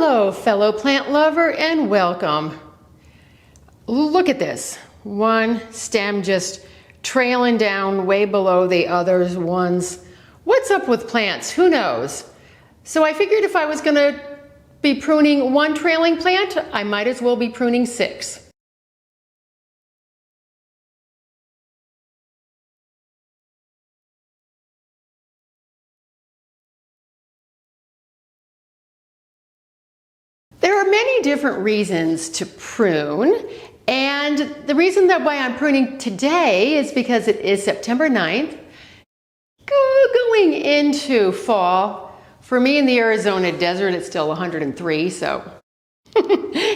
Hello, fellow plant lover, and welcome. Look at this. One stem just trailing down way below the other ones. What's up with plants? Who knows? So I figured if I was going to be pruning one trailing plant, I might as well be pruning 6. There are many different reasons to prune, and the reason why I'm pruning today is because it is September 9th, going into fall. For me in the Arizona desert, it's still 103, so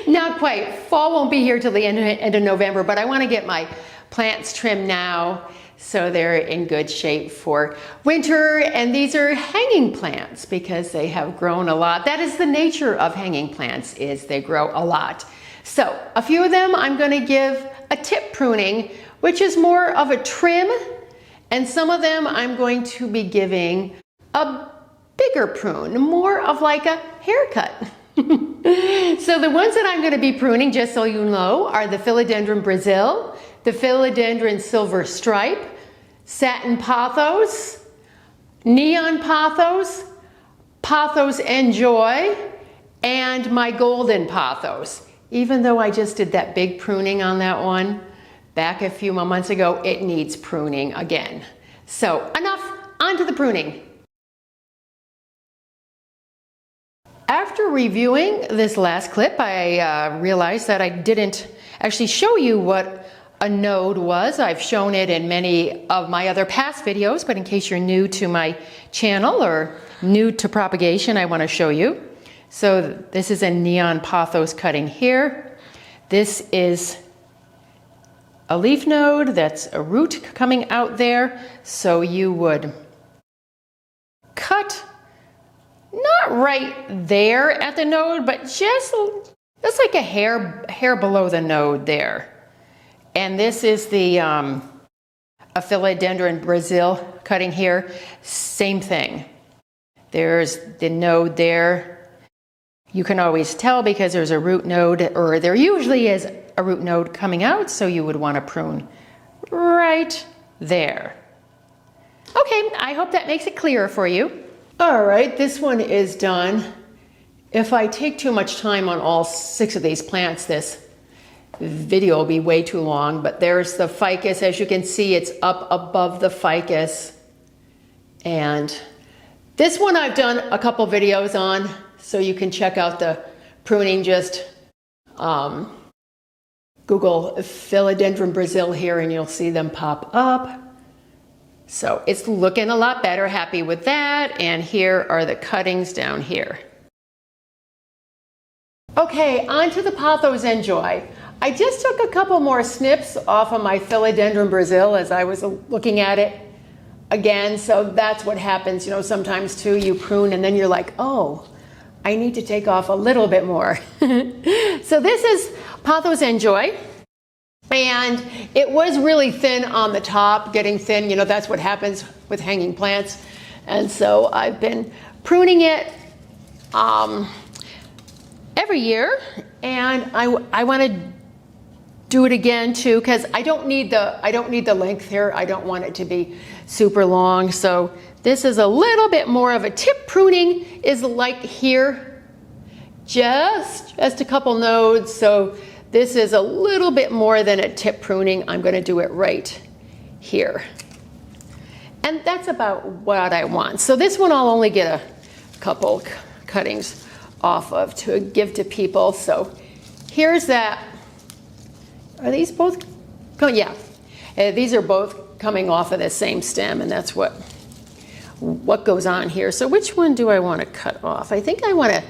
not quite. Fall won't be here till the end of November, but I want to get my plants trimmed now so they're in good shape for winter. And these are hanging plants because they have grown a lot. That is the nature of hanging plants, is they grow a lot. So a few of them I'm going to give a tip pruning, which is more of a trim, and some of them I'm going to be giving a bigger prune, more of like a haircut. So the ones that I'm going to be pruning, just so you know, are the Philodendron Brazil, the Philodendron Silver Stripe, Satin Pothos, Neon Pothos, Pothos Enjoy, and my Golden Pothos. Even though I just did that big pruning on that one back a few months ago, it needs pruning again. So enough, on to the pruning. After reviewing this last clip, I realized that I didn't actually show you what a node was. I've shown it in many of my other past videos, but in case you're new to my channel or new to propagation, I want to show you. So this is a Neon Pothos cutting here. This is a leaf node, that's a root coming out there. So you would cut not right there at the node, but just that's like a hair below the node there. And this is the a Philodendron Brazil cutting here. Same thing. There's the node there. You can always tell because there's a root node, or there usually is a root node coming out, so you would want to prune right there. Okay, I hope that makes it clearer for you. All right, this one is done. If I take too much time on all 6 of these plants, this video will be way too long, but there's the ficus. As you can see, it's up above the ficus. And this one I've done a couple videos on, so you can check out the pruning. Just Google Philodendron Brazil here and you'll see them pop up. So it's looking a lot better, happy with that. And here are the cuttings down here. Okay, on to the Pothos Enjoy. I just took a couple more snips off of my Philodendron Brazil as I was looking at it again. So that's what happens, you know, sometimes too, you prune and then you're like, oh, I need to take off a little bit more. So this is Pothos Enjoy. And it was really thin on the top, getting thin, you know, that's what happens with hanging plants. And so I've been pruning it every year, and I want to do it again too, because I don't need the length here. I don't want it to be super long. So this is a little bit more of a tip pruning, is like here, just a couple nodes. So this is a little bit more than a tip pruning. I'm going to do it right here. And that's about what I want. So this one I'll only get a couple cuttings off of to give to people. So here's that. Are these both? Yeah, these are both coming off of the same stem, and that's what goes on here. So which one do I want to cut off? I think I want to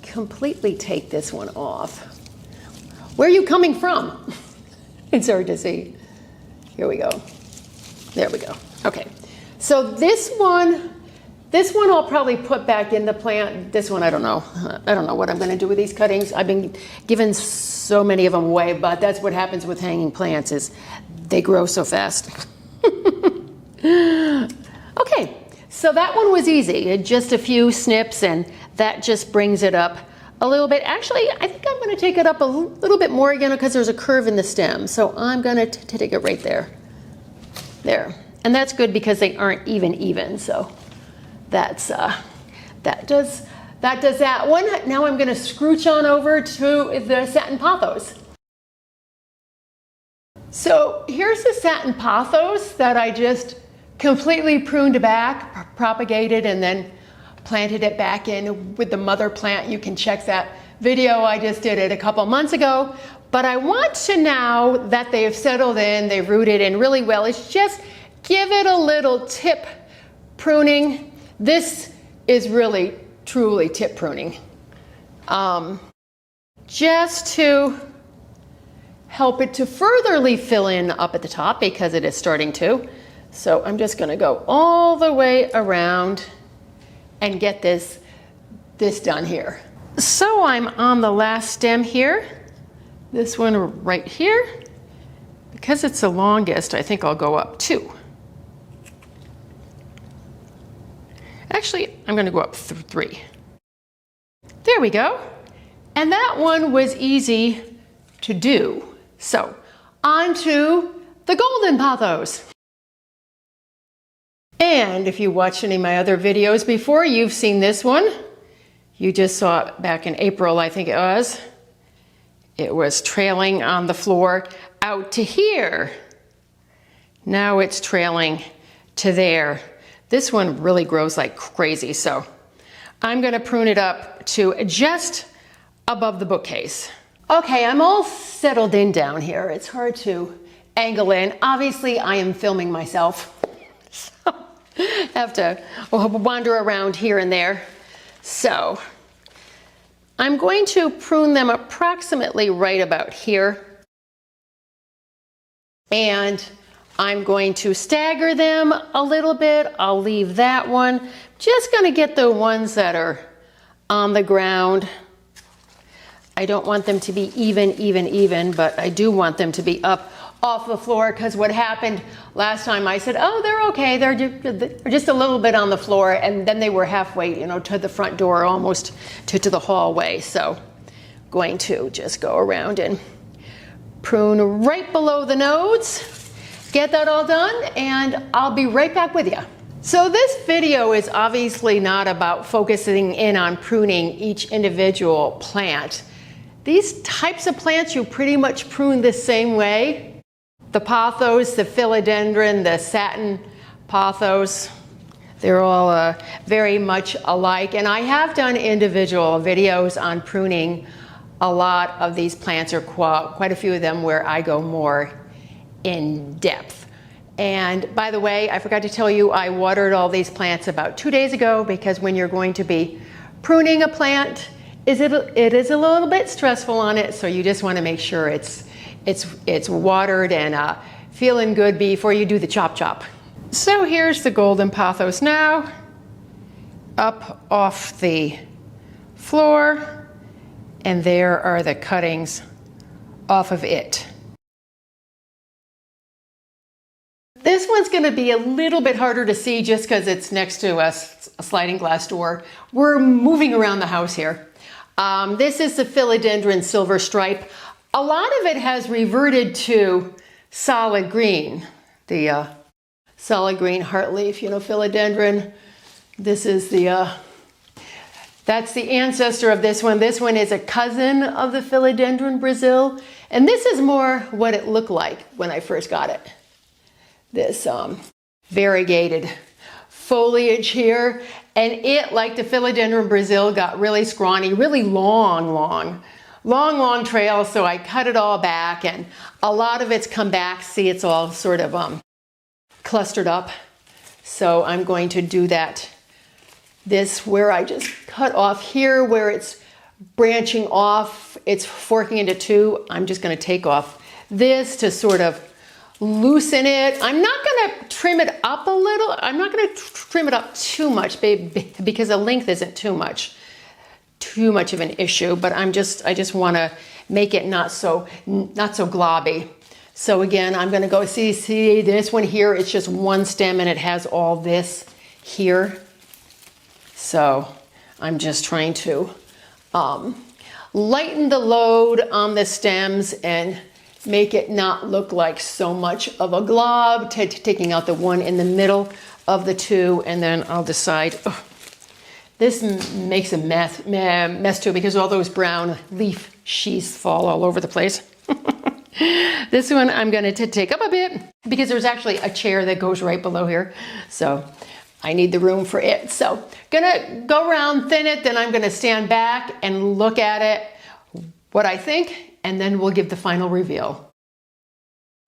completely take this one off. Where are you coming from? It's hard to see. Here we go. There we go. Okay. So this one I'll probably put back in the plant. This one, I don't know. I don't know what I'm going to do with these cuttings. I've been giving so many of them away, but that's what happens with hanging plants, is they grow so fast. Okay, so that one was easy. Just a few snips, and that just brings it up a little bit. Actually, I think I'm going to take it up a little bit more again because there's a curve in the stem. So I'm going to take it right there. There. And that's good because they aren't even. So that's that does that one. Now I'm going to scooch on over to the Satin Pothos. So here's the Satin Pothos that I just completely pruned back, propagated, and then planted it back in with the mother plant. You can check that video. I just did it a couple months ago. But I want to, now that they have settled in, they've rooted in really well, is just give it a little tip pruning. This is really, truly tip pruning. Just to help it to furtherly fill in up at the top because it is starting to. So I'm just going to go all the way around and get this done here. So I'm on the last stem here. This one right here. Because it's the longest, I think I'll go up 2. Actually, I'm going to go up 3. There we go. And that one was easy to do. So, on to the golden pothos. And if you watched any of my other videos before, you've seen this one. You just saw it back in April, I think it was. It was trailing on the floor out to here. Now it's trailing to there. This one really grows like crazy, so I'm going to prune it up to just above the bookcase. Okay, I'm all settled in down here. It's hard to angle in. Obviously, I am filming myself. So I have to wander around here and there. So I'm going to prune them approximately right about here. And I'm going to stagger them a little bit. I'll leave that one. Just going to get the ones that are on the ground. I don't want them to be even, but I do want them to be up off the floor, because what happened last time, I said, oh, they're okay. They're just a little bit on the floor, and then they were halfway, to the front door, almost to the hallway. So going to just go around and prune right below the nodes, get that all done, and I'll be right back with you. So this video is obviously not about focusing in on pruning each individual plant. These types of plants you pretty much prune the same way. The pothos, the philodendron, the satin pothos, they're all very much alike. And I have done individual videos on pruning a lot of these plants, or quite a few of them, where I go more in depth. And by the way, I forgot to tell you, I watered all these plants about 2 days ago, because when you're going to be pruning a plant, it is a little bit stressful on it, so you just want to make sure it's watered and feeling good before you do the chop. So here's the golden pothos now, up off the floor, and there are the cuttings off of it. This one's going to be a little bit harder to see just because it's next to a sliding glass door. We're moving around the house here. This is the philodendron silver stripe. A lot of it has reverted to solid green, the solid green heartleaf, philodendron. This is that's the ancestor of this one. This one is a cousin of the philodendron Brazil. And this is more what it looked like when I first got it. This variegated foliage here. And it, like the philodendron Brazil, got really scrawny, really long trail. So I cut it all back, and a lot of it's come back. See, it's all sort of clustered up. So I'm going to do that. This where I just cut off here, where it's branching off, it's forking into 2. I'm just going to take off this to sort of loosen it. I'm not going to trim it up a little. I'm not going to trim it up too much, babe, because the length isn't too much of an issue. But I just want to make it not so globby. So again, I'm going to go see this one here. It's just one stem, and it has all this here. So I'm just trying to lighten the load on the stems and make it not look like so much of a glob, taking out the one in the middle of the two, and then I'll decide. This makes a mess too, because all those brown leaf sheaths fall all over the place. This one I'm going to take up a bit because there's actually a chair that goes right below here, so I need the room for it. So gonna go around, thin it, then I'm gonna stand back and look at it, what I think, and then we'll give the final reveal.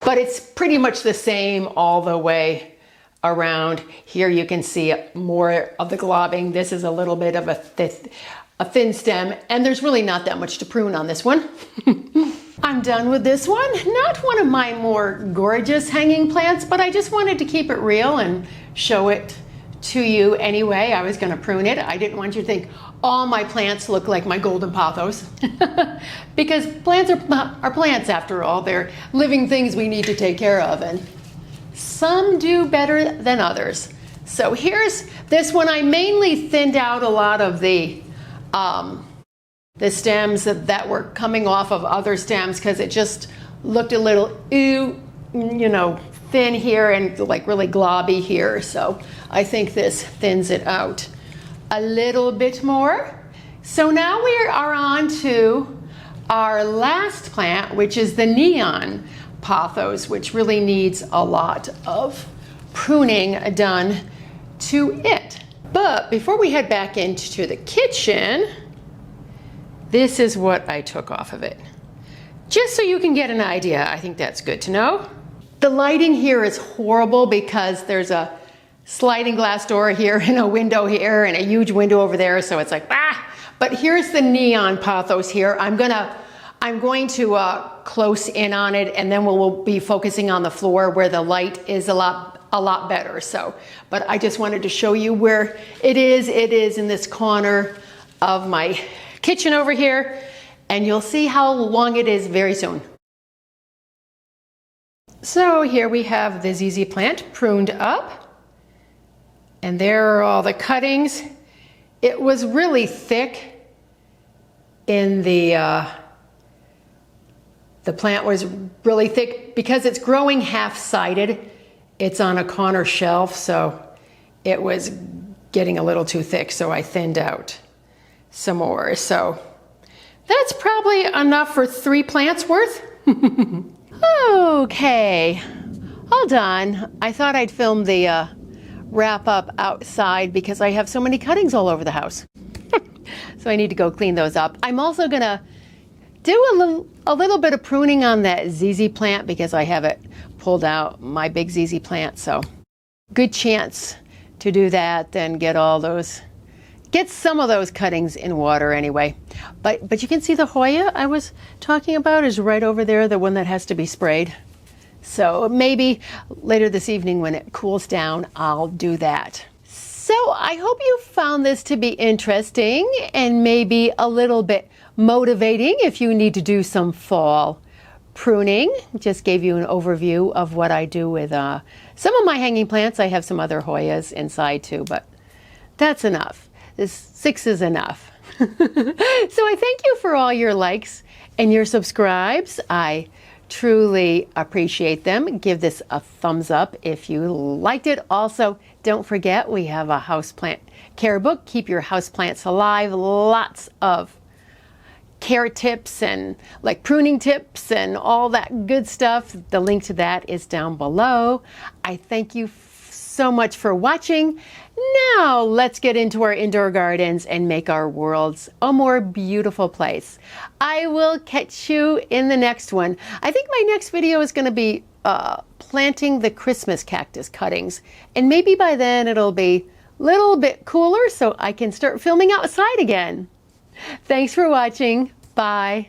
But it's pretty much the same all the way around. Here you can see more of the globbing. This is a little bit of a thin stem, and there's really not that much to prune on this one. I'm done with this one. Not one of my more gorgeous hanging plants, but I just wanted to keep it real and show it to you anyway. I was going to prune it. I didn't want you to think all my plants look like my golden pothos. Because plants are plants after all. They're living things we need to take care of, and some do better than others. So here's this one. I mainly thinned out a lot of the stems that were coming off of other stems because it just looked a little, thin here and like really globby here. So I think this thins it out a little bit more. So now we are on to our last plant, which is the neon pothos, which really needs a lot of pruning done to it. But before we head back into the kitchen, this is what I took off of it. Just so you can get an idea, I think that's good to know. The lighting here is horrible because there's a sliding glass door here and a window here and a huge window over there, so it's like, But here's the neon pothos here. I'm going to close in on it, and then we'll be focusing on the floor where the light is a lot better. So, but I just wanted to show you where it is. It is in this corner of my kitchen over here, and you'll see how long it is very soon. So here we have the ZZ plant pruned up, and there are all the cuttings. It was really thick in the plant was really thick because it's growing half-sided. It's on a corner shelf, so it was getting a little too thick, so I thinned out some more. So that's probably enough for 3 plants worth. Okay, all done. I thought I'd film the wrap up outside because I have so many cuttings all over the house. So I need to go clean those up. I'm also gonna do a little bit of pruning on that ZZ plant because I have it pulled out, my big ZZ plant. So good chance to do that, then get some of those cuttings in water anyway. But you can see the Hoya I was talking about is right over there, the one that has to be sprayed. So maybe later this evening when it cools down, I'll do that. So I hope you found this to be interesting and maybe a little bit motivating if you need to do some fall pruning. Just gave you an overview of what I do with some of my hanging plants. I have some other Hoyas inside too, but that's enough. This 6 is enough. So I thank you for all your likes and your subscribes. I truly appreciate them. Give this a thumbs up if you liked it. Also, don't forget we have a houseplant care book. Keep your houseplants alive. Lots of care tips and like pruning tips and all that good stuff. The link to that is down below. I thank you so much for watching. Now let's get into our indoor gardens and make our worlds a more beautiful place. I will catch you in the next one. I think my next video is going to be planting the Christmas cactus cuttings, and maybe by then it'll be a little bit cooler so I can start filming outside again. Thanks for watching. Bye.